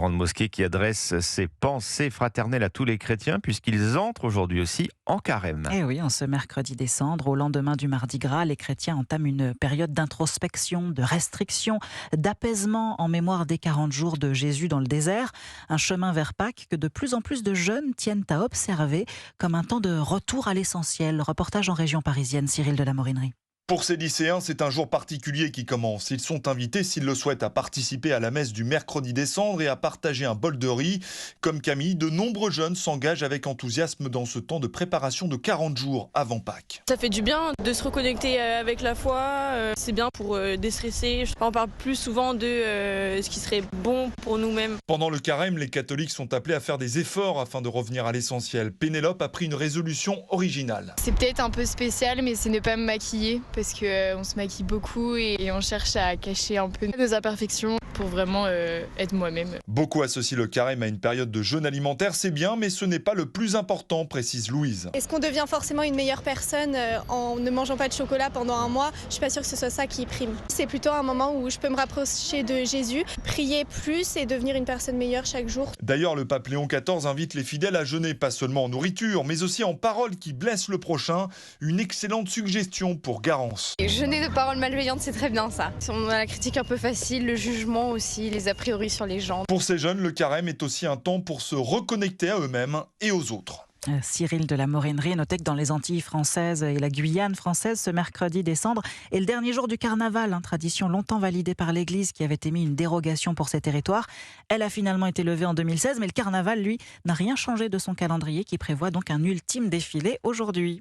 Grande mosquée qui adresse ses pensées fraternelles à tous les chrétiens puisqu'ils entrent aujourd'hui aussi en carême. Eh oui, en ce mercredi des Cendres, au lendemain du Mardi Gras, les chrétiens entament une période d'introspection, de restriction, d'apaisement en mémoire des 40 jours de Jésus dans le désert. Un chemin vers Pâques que de plus en plus de jeunes tiennent à observer comme un temps de retour à l'essentiel. Reportage en région parisienne, Cyril de la Morinerie. Pour ces lycéens, c'est un jour particulier qui commence. Ils sont invités, s'ils le souhaitent, à participer à la messe du mercredi des Cendres et à partager un bol de riz. Comme Camille, de nombreux jeunes s'engagent avec enthousiasme dans ce temps de préparation de 40 jours avant Pâques. Ça fait du bien de se reconnecter avec la foi. C'est bien pour déstresser. On parle plus souvent de ce qui serait bon pour nous-mêmes. Pendant le carême, les catholiques sont appelés à faire des efforts afin de revenir à l'essentiel. Pénélope a pris une résolution originale. C'est peut-être un peu spécial, mais c'est ne pas me maquiller. Parce qu'on se maquille beaucoup et on cherche à cacher un peu nos imperfections pour vraiment être moi-même. Beaucoup associent le carême à une période de jeûne alimentaire, c'est bien, mais ce n'est pas le plus important, précise Louise. Est-ce qu'on devient forcément une meilleure personne en ne mangeant pas de chocolat pendant un mois? Je suis pas sûre que ce soit ça qui prime. C'est plutôt un moment où je peux me rapprocher de Jésus, prier plus et devenir une personne meilleure chaque jour. D'ailleurs, le pape Léon XIV invite les fidèles à jeûner, pas seulement en nourriture, mais aussi en paroles qui blessent le prochain. Une excellente suggestion pour Garance. Et jeûner de paroles malveillantes, c'est très bien ça. On a la critique un peu facile, le jugement aussi, les a priori sur les gens. Pour ces jeunes, le carême est aussi un temps pour se reconnecter à eux-mêmes et aux autres. Cyril de la Morinerie, notait que dans les Antilles françaises et la Guyane française, ce mercredi des Cendres est le dernier jour du carnaval, tradition longtemps validée par l'Église qui avait émis une dérogation pour ces territoires. Elle a finalement été levée en 2016, mais le carnaval, lui, n'a rien changé de son calendrier qui prévoit donc un ultime défilé aujourd'hui.